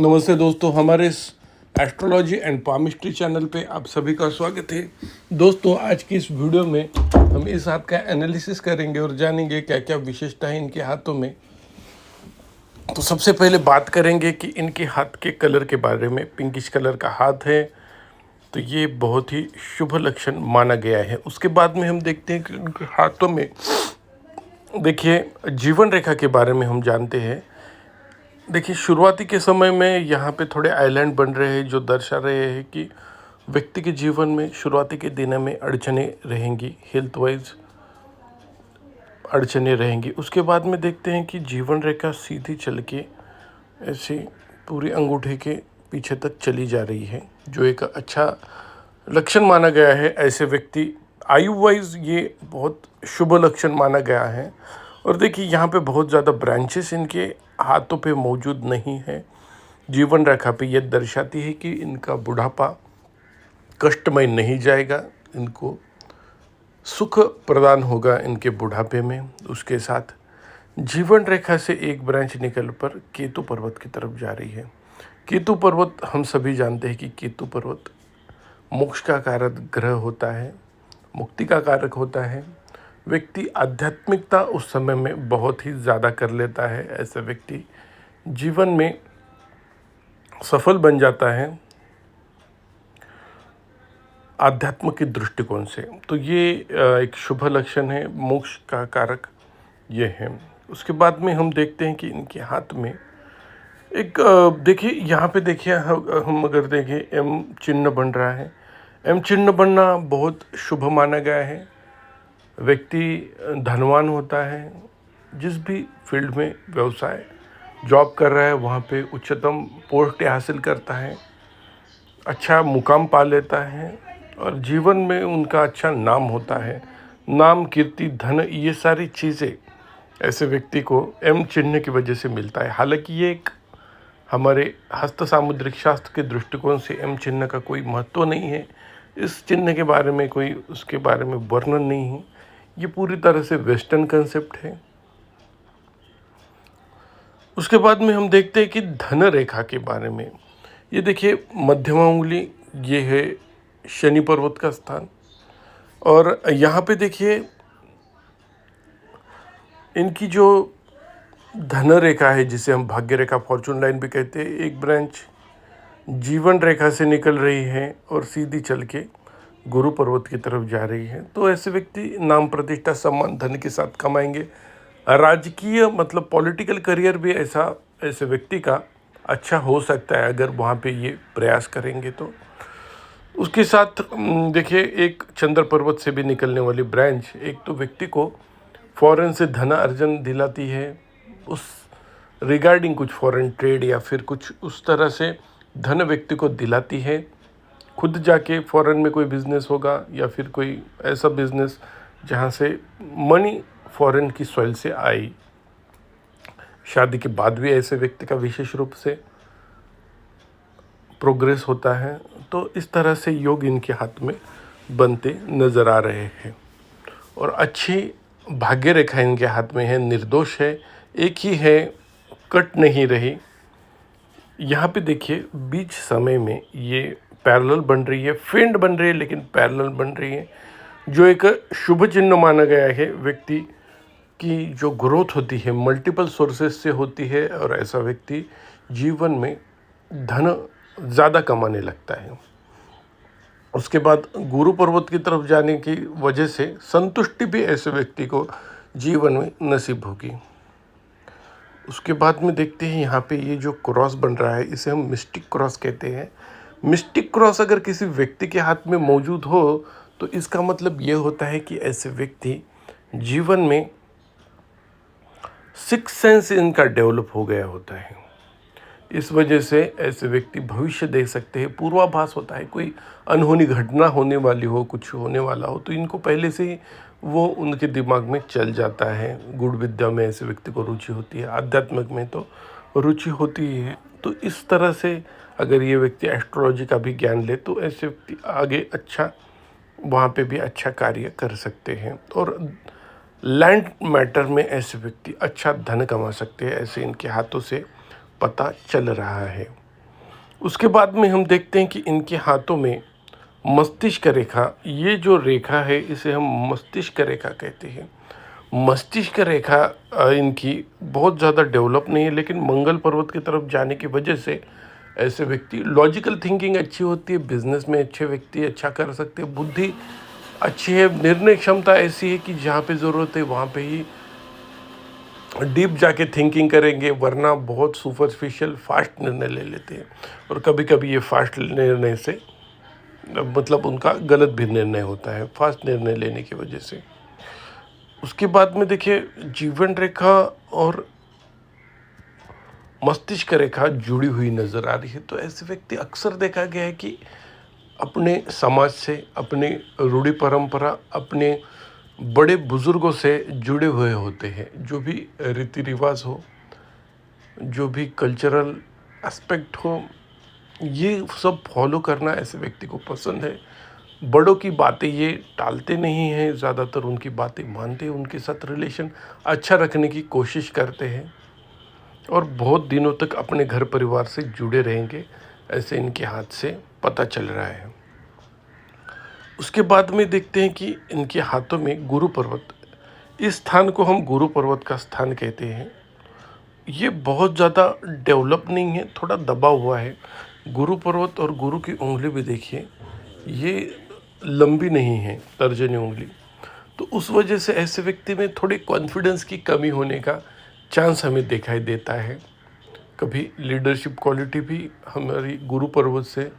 नमस्ते दोस्तों, हमारे इस एस्ट्रोलॉजी एंड पामिस्ट्री चैनल पे आप सभी का स्वागत है। दोस्तों, आज की इस वीडियो में हम इस हाथ का एनालिसिस करेंगे और जानेंगे क्या क्या विशेषता है इनके हाथों में। तो सबसे पहले बात करेंगे कि इनके हाथ के कलर के बारे में। पिंकिश कलर का हाथ है तो ये बहुत ही शुभ लक्षण माना गया है। उसके बाद में हम देखते हैं कि इनके हाथों में देखिए जीवन रेखा के बारे में हम जानते हैं। देखिए, शुरुआती के समय में यहाँ पे थोड़े आइलैंड बन रहे हैं जो दर्शा रहे हैं कि व्यक्ति के जीवन में शुरुआती के दिनों में अड़चने रहेंगी, हेल्थ वाइज अड़चने रहेंगी। उसके बाद में देखते हैं कि जीवन रेखा सीधी चल के ऐसे पूरी अंगूठे के पीछे तक चली जा रही है, जो एक अच्छा लक्षण माना गया है। ऐसे व्यक्ति आयु वाइज ये बहुत शुभ लक्षण माना गया है। और देखिए, यहाँ पे बहुत ज़्यादा ब्रांचेस इनके हाथों पे मौजूद नहीं है। जीवन रेखा पे यह दर्शाती है कि इनका बुढ़ापा कष्टमय नहीं जाएगा, इनको सुख प्रदान होगा इनके बुढ़ापे में। उसके साथ जीवन रेखा से एक ब्रांच निकल पर केतु पर्वत की तरफ जा रही है। केतु पर्वत हम सभी जानते हैं कि केतु पर्वत मोक्ष का कारक ग्रह होता है, मुक्ति का कारक होता है। व्यक्ति आध्यात्मिकता उस समय में बहुत ही ज़्यादा कर लेता है। ऐसा व्यक्ति जीवन में सफल बन जाता है आध्यात्म के दृष्टिकोण से। तो ये एक शुभ लक्षण है, मोक्ष का कारक ये है। उसके बाद में हम देखते हैं कि इनके हाथ में एक देखिए, यहाँ पे देखिए हम अगर देखें एम चिन्ह बन रहा है। एम चिन्ह बनना बहुत शुभ माना गया है। व्यक्ति धनवान होता है, जिस भी फील्ड में व्यवसाय जॉब कर रहा है वहाँ पे उच्चतम पोस्ट हासिल करता है, अच्छा मुकाम पा लेता है और जीवन में उनका अच्छा नाम होता है। नाम, कीर्ति, धन, ये सारी चीज़ें ऐसे व्यक्ति को एम चिन्ह की वजह से मिलता है। हालांकि ये एक हमारे हस्त सामुद्रिक शास्त्र के दृष्टिकोण से एम चिन्ह का कोई महत्व नहीं है। इस चिन्ह के बारे में कोई उसके बारे में वर्णन नहीं है। ये पूरी तरह से वेस्टर्न कंसेप्ट है। उसके बाद में हम देखते हैं कि धन रेखा के बारे में। ये देखिए, मध्यमा उंगली ये है शनि पर्वत का स्थान। और यहाँ पे देखिए इनकी जो धन रेखा है, जिसे हम भाग्य रेखा, फॉर्चून लाइन भी कहते हैं, एक ब्रांच जीवन रेखा से निकल रही है और सीधी चल के गुरु पर्वत की तरफ जा रही है। तो ऐसे व्यक्ति नाम, प्रतिष्ठा, सम्मान धन के साथ कमाएंगे। राजकीय मतलब पॉलिटिकल करियर भी ऐसे व्यक्ति का अच्छा हो सकता है अगर वहाँ पे ये प्रयास करेंगे तो। उसके साथ देखिए, एक चंद्र पर्वत से भी निकलने वाली ब्रांच एक तो व्यक्ति को फॉरेन से धन अर्जन दिलाती है, उस रिगार्डिंग कुछ फॉरेन ट्रेड या फिर कुछ उस तरह से धन व्यक्ति को दिलाती है। खुद जाके फॉरेन में कोई बिजनेस होगा या फिर कोई ऐसा बिजनेस जहाँ से मनी फॉरेन की सॉइल से आई। शादी के बाद भी ऐसे व्यक्ति का विशेष रूप से प्रोग्रेस होता है। तो इस तरह से योग इनके हाथ में बनते नज़र आ रहे हैं। और अच्छी भाग्य रेखा इनके हाथ में है, निर्दोष है, एक ही है, कट नहीं रही। यहाँ पे देखिए बीच समय में ये पैरेलल बन रही है, फेंट बन रही है लेकिन पैरेलल बन रही है, जो एक शुभ चिन्ह माना गया है। व्यक्ति की जो ग्रोथ होती है मल्टीपल सोर्सेस से होती है और ऐसा व्यक्ति जीवन में धन ज़्यादा कमाने लगता है। उसके बाद गुरु पर्वत की तरफ जाने की वजह से संतुष्टि भी ऐसे व्यक्ति को जीवन में नसीब होगी। उसके बाद में देखते हैं यहाँ पे ये जो क्रॉस बन रहा है, इसे हम मिस्टिक क्रॉस कहते हैं। मिस्टिक क्रॉस अगर किसी व्यक्ति के हाथ में मौजूद हो तो इसका मतलब ये होता है कि ऐसे व्यक्ति जीवन में सिक्स सेंस इनका डेवलप हो गया होता है। इस वजह से ऐसे व्यक्ति भविष्य देख सकते हैं। पूर्वाभास होता है, कोई अनहोनी घटना होने वाली हो, कुछ होने वाला हो तो इनको पहले से ही वो उनके दिमाग में चल जाता है। गुड़ विद्या में ऐसे व्यक्ति को रुचि होती है, आध्यात्मिक में तो रुचि होती ही है। तो इस तरह से अगर ये व्यक्ति एस्ट्रोलॉजी का भी ज्ञान ले तो ऐसे व्यक्ति आगे अच्छा वहाँ पे भी अच्छा कार्य कर सकते हैं। और लैंड मैटर में ऐसे व्यक्ति अच्छा धन कमा सकते हैं, ऐसे इनके हाथों से पता चल रहा है। उसके बाद में हम देखते हैं कि इनके हाथों में मस्तिष्क रेखा, ये जो रेखा है इसे हम मस्तिष्क रेखा कहते हैं। मस्तिष्क रेखा इनकी बहुत ज़्यादा डेवलप नहीं है, लेकिन मंगल पर्वत की तरफ जाने की वजह से ऐसे व्यक्ति लॉजिकल थिंकिंग अच्छी होती है, बिजनेस में अच्छे व्यक्ति अच्छा कर सकते हैं, बुद्धि अच्छी है, निर्णय क्षमता ऐसी है कि जहाँ पे ज़रूरत है वहाँ पे ही डीप जाके थिंकिंग करेंगे, वरना बहुत सुपरफिशियल फास्ट निर्णय ले लेते हैं। और कभी कभी ये फास्ट निर्णय से मतलब उनका गलत भी निर्णय होता है फास्ट निर्णय लेने की वजह से। उसके बाद में देखिए जीवन रेखा और मस्तिष्क रेखा जुड़ी हुई नज़र आ रही है। तो ऐसे व्यक्ति अक्सर देखा गया है कि अपने समाज से, अपने रूढ़ी परंपरा, अपने बड़े बुजुर्गों से जुड़े हुए होते हैं। जो भी रीति रिवाज हो, जो भी कल्चरल एस्पेक्ट हो, ये सब फॉलो करना ऐसे व्यक्ति को पसंद है। बड़ों की बातें ये टालते नहीं हैं, ज़्यादातर उनकी बातें मानते हैं, उनके साथ रिलेशन अच्छा रखने की कोशिश करते हैं और बहुत दिनों तक अपने घर परिवार से जुड़े रहेंगे, ऐसे इनके हाथ से पता चल रहा है। उसके बाद में देखते हैं कि इनके हाथों में गुरु पर्वत, इस स्थान को हम गुरु पर्वत का स्थान कहते हैं। ये बहुत ज़्यादा डेवलप नहीं है, थोड़ा दबा हुआ है। गुरु पर्वत और गुरु की उंगली भी देखिए, ये लंबी नहीं है, तर्जनी उंगली। तो उस वजह से ऐसे व्यक्ति में थोड़ी कॉन्फिडेंस की कमी होने का चांस हमें दिखाई देता है। कभी लीडरशिप क्वालिटी भी हमारी गुरु पर्वत से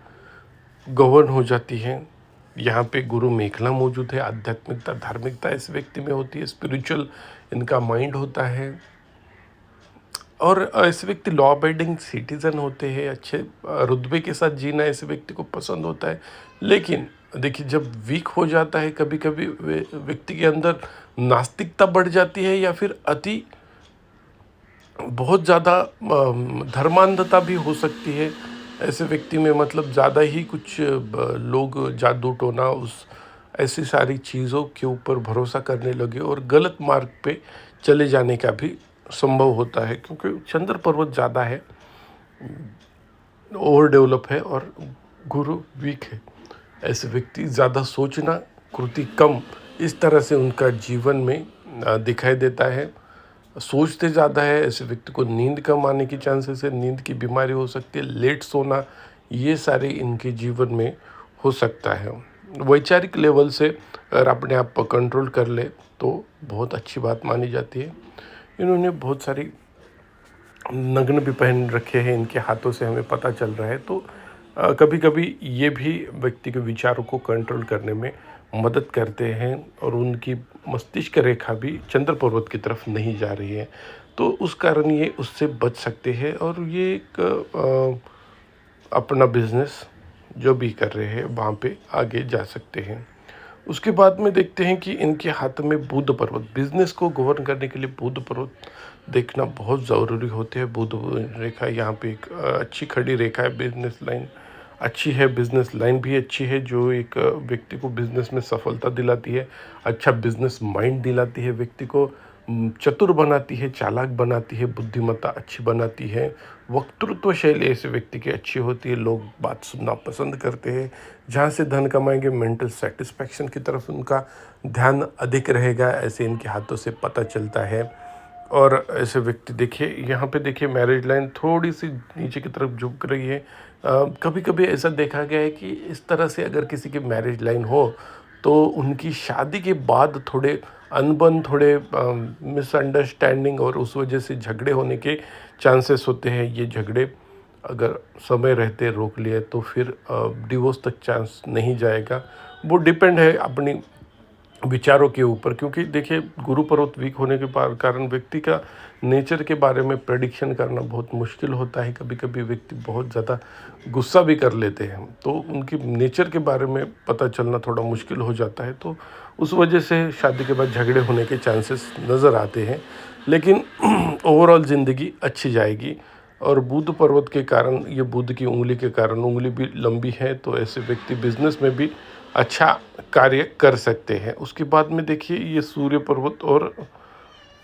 गवर्न हो जाती है। यहाँ पे गुरु मेखला मौजूद है, आध्यात्मिकता, धार्मिकता इस व्यक्ति में होती है, स्पिरिचुअल इनका माइंड होता है। और ऐसे व्यक्ति लॉ अबाइडिंग सिटीज़न होते हैं, अच्छे रुतबे के साथ जीना ऐसे व्यक्ति को पसंद होता है। लेकिन देखिए जब वीक हो जाता है, कभी कभी व्यक्ति के अंदर नास्तिकता बढ़ जाती है या फिर अति बहुत ज़्यादा धर्मांधता भी हो सकती है ऐसे व्यक्ति में। मतलब ज़्यादा ही कुछ लोग जादू टोना उस ऐसी सारी चीज़ों के ऊपर भरोसा करने लगे और गलत मार्ग पे चले जाने का भी संभव होता है, क्योंकि चंद्र पर्वत ज़्यादा है, ओवर डेवलप है और गुरु वीक है। ऐसे व्यक्ति ज़्यादा सोचना, कृति कम, इस तरह से उनका जीवन में दिखाई देता है। सोचते ज़्यादा है, ऐसे व्यक्ति को नींद कम आने की चांसेस है, नींद की बीमारी हो सकती है, लेट सोना, ये सारे इनके जीवन में हो सकता है। वैचारिक लेवल से अगर अपने आप पर कंट्रोल कर ले तो बहुत अच्छी बात मानी जाती है। इन्होंने बहुत सारी नग्न भी पहन रखे हैं, इनके हाथों से हमें पता चल रहा है। तो कभी कभी ये भी व्यक्ति के विचारों को कंट्रोल करने में मदद करते हैं और उनकी मस्तिष्क रेखा भी चंद्र पर्वत की तरफ नहीं जा रही है, तो उस कारण ये उससे बच सकते हैं और ये एक अपना बिजनेस जो भी कर रहे हैं वहाँ पे आगे जा सकते हैं। उसके बाद में देखते हैं कि इनके हाथ में बुध पर्वत, बिजनेस को गवर्न करने के लिए बुध पर्वत देखना बहुत ज़रूरी होते हैं। बुध रेखा यहाँ पे एक अच्छी खड़ी रेखा है, बिजनेस लाइन अच्छी है, बिजनेस लाइन भी अच्छी है, जो एक व्यक्ति को बिजनेस में सफलता दिलाती है, अच्छा बिजनेस माइंड दिलाती है, व्यक्ति को चतुर बनाती है, चालाक बनाती है, बुद्धिमत्ता अच्छी बनाती है, वक्तृत्व शैली ऐसे व्यक्ति की अच्छी होती है, लोग बात सुनना पसंद करते हैं। जहाँ से धन कमाएंगे, मेंटल सेटिस्फैक्शन की तरफ उनका ध्यान अधिक रहेगा, ऐसे इनके हाथों से पता चलता है। और ऐसे व्यक्ति देखिए यहाँ पे देखिए मैरिज लाइन थोड़ी सी नीचे की तरफ झुक रही है। कभी कभी ऐसा देखा गया है कि इस तरह से अगर किसी की मैरिज लाइन हो तो उनकी शादी के बाद थोड़े अनबन, थोड़े मिसअंडरस्टैंडिंग और उस वजह से झगड़े होने के चांसेस होते हैं। ये झगड़े अगर समय रहते रोक लिए तो फिर डिवोर्स तक चांस नहीं जाएगा। वो डिपेंड है अपनी विचारों के ऊपर, क्योंकि देखिए गुरु पर्वत वीक होने के कारण व्यक्ति का नेचर के बारे में प्रेडिक्शन करना बहुत मुश्किल होता है। कभी कभी व्यक्ति बहुत ज़्यादा गुस्सा भी कर लेते हैं, तो उनकी नेचर के बारे में पता चलना थोड़ा मुश्किल हो जाता है। तो उस वजह से शादी के बाद झगड़े होने के चांसेस नज़र आते हैं, लेकिन ओवरऑल ज़िंदगी अच्छी जाएगी। और बुध पर्वत के कारण, ये बुध की उंगली के कारण, उंगली भी लंबी है, तो ऐसे व्यक्ति बिजनेस में भी अच्छा कार्य कर सकते हैं। उसके बाद में देखिए ये सूर्य पर्वत और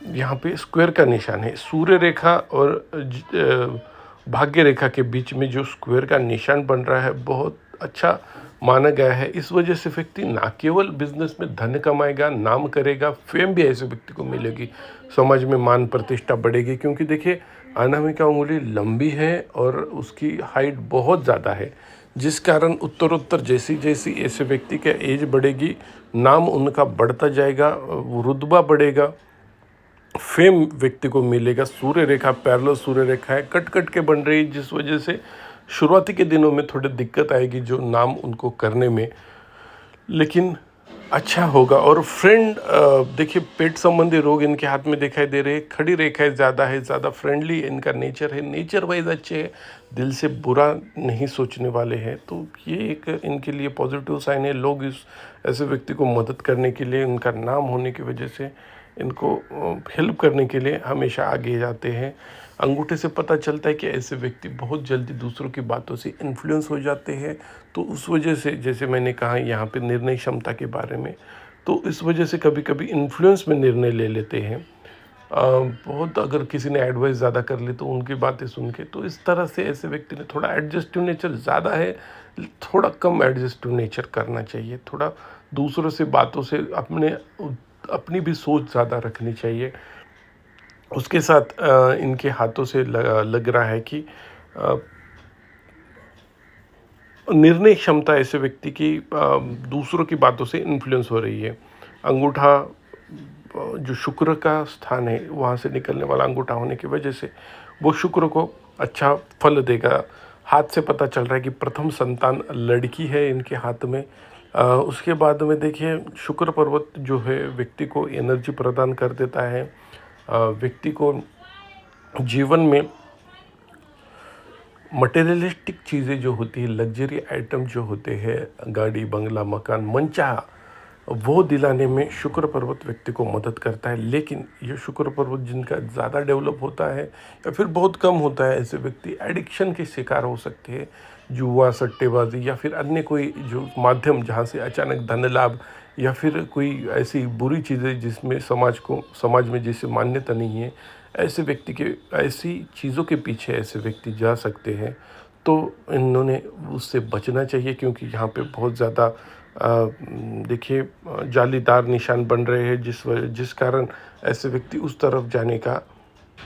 यहाँ पे स्क्वायर का निशान है, सूर्य रेखा और भाग्य रेखा के बीच में जो स्क्वायर का निशान बन रहा है बहुत अच्छा माना गया है। इस वजह से व्यक्ति ना केवल बिजनेस में धन कमाएगा, नाम करेगा, फेम भी ऐसे व्यक्ति को मिलेगी, समाज में मान प्रतिष्ठा बढ़ेगी। क्योंकि देखिए अनामिका उंगली लंबी है और उसकी हाइट बहुत ज़्यादा है, जिस कारण उत्तरोत्तर जैसी जैसी ऐसे व्यक्ति का एज बढ़ेगी, नाम उनका बढ़ता जाएगा, रुतबा बढ़ेगा, फेम व्यक्ति को मिलेगा। सूर्य रेखा पैरेलल सूर्य रेखा है, कट कट के बन रही है, जिस वजह से शुरुआती के दिनों में थोड़ी दिक्कत आएगी जो नाम उनको करने में, लेकिन अच्छा होगा। और फ्रेंड देखिए पेट संबंधी रोग इनके हाथ में दिखाई दे रहे हैं, खड़ी रेखाएं ज़्यादा है, ज़्यादा फ्रेंडली इनका नेचर है, नेचर वाइज अच्छे है, दिल से बुरा नहीं सोचने वाले हैं। तो ये एक इनके लिए पॉजिटिव साइन है। लोग इस ऐसे व्यक्ति को मदद करने के लिए, इनका नाम होने की वजह से इनको हेल्प करने के लिए हमेशा आगे जाते हैं। अंगूठे से पता चलता है कि ऐसे व्यक्ति बहुत जल्दी दूसरों की बातों से इन्फ्लुएंस हो जाते हैं। तो उस वजह से जैसे मैंने कहा यहाँ पे निर्णय क्षमता के बारे में, तो इस वजह से कभी कभी इन्फ्लुएंस में निर्णय ले लेते हैं। बहुत अगर किसी ने एडवाइस ज़्यादा कर ली तो उनकी बातें सुन के, तो इस तरह से ऐसे व्यक्ति ने थोड़ा एडजस्टिव नेचर ज़्यादा है, थोड़ा कम एडजस्टिव नेचर करना चाहिए। थोड़ा दूसरों से बातों से अपनी भी सोच ज़्यादा रखनी चाहिए। उसके साथ इनके हाथों से लग रहा है कि निर्णय क्षमता ऐसे व्यक्ति की दूसरों की बातों से इन्फ्लुएंस हो रही है। अंगूठा जो शुक्र का स्थान है वहाँ से निकलने वाला अंगूठा होने की वजह से वो शुक्र को अच्छा फल देगा। हाथ से पता चल रहा है कि प्रथम संतान लड़की है इनके हाथ में। उसके बाद में देखिए शुक्र पर्वत जो है व्यक्ति को एनर्जी प्रदान कर देता है, व्यक्ति को जीवन में मटेरियलिस्टिक चीज़ें जो होती है, लग्जरी आइटम जो होते हैं, गाड़ी बंगला मकान मनचाहा, वो दिलाने में शुक्र पर्वत व्यक्ति को मदद करता है। लेकिन ये शुक्र पर्वत जिनका ज़्यादा डेवलप होता है या फिर बहुत कम होता है, ऐसे व्यक्ति एडिक्शन के शिकार हो सकते हैं। जुआ, सट्टेबाजी या फिर अन्य कोई जो माध्यम जहाँ से अचानक धन लाभ या फिर कोई ऐसी बुरी चीज़ें जिसमें समाज में जिसे मान्यता नहीं है, ऐसे व्यक्ति के ऐसी चीज़ों के पीछे ऐसे व्यक्ति जा सकते हैं। तो इन्होंने उससे बचना चाहिए, क्योंकि यहाँ पे बहुत ज़्यादा देखिए जालीदार निशान बन रहे हैं, जिस कारण ऐसे व्यक्ति उस तरफ जाने का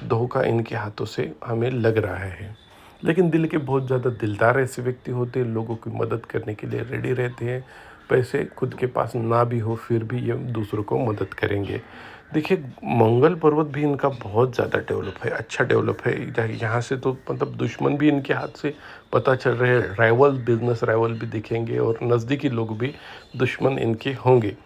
धोखा इनके हाथों से हमें लग रहा है। लेकिन दिल के बहुत ज़्यादा दिलदार ऐसे व्यक्ति होते हैं, लोगों की मदद करने के लिए रेडी रहते हैं। पैसे खुद के पास ना भी हो फिर भी ये दूसरों को मदद करेंगे। देखिए मंगल पर्वत भी इनका बहुत ज़्यादा डेवलप है, अच्छा डेवलप है। यहाँ से तो मतलब दुश्मन भी इनके हाथ से पता चल रहे हैं, राइवल, बिजनेस राइवल भी दिखेंगे और नज़दीकी लोग भी दुश्मन इनके होंगे।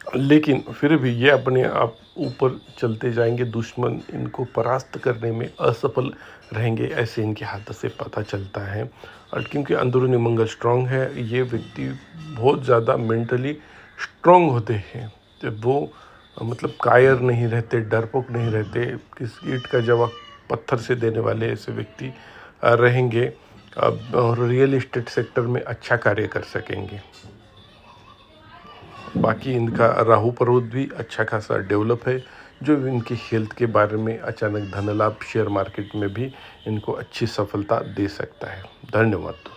लेकिन फिर भी ये अपने आप ऊपर चलते जाएंगे, दुश्मन इनको परास्त करने में असफल रहेंगे, ऐसे इनके हाथ से पता चलता है। और क्योंकि अंदरूनी मंगल स्ट्रांग है, ये व्यक्ति बहुत ज़्यादा मेंटली स्ट्रांग होते हैं। तो वो मतलब कायर नहीं रहते, डरपोक नहीं रहते, किस ईंट का जवाब पत्थर से देने वाले ऐसे व्यक्ति रहेंगे और रियल इस्टेट सेक्टर में अच्छा कार्य कर सकेंगे। बाकी इनका राहु पर्वत भी अच्छा खासा डेवलप है, जो इनकी हेल्थ के बारे में अचानक धन लाभ शेयर मार्केट में भी इनको अच्छी सफलता दे सकता है। धन्यवाद।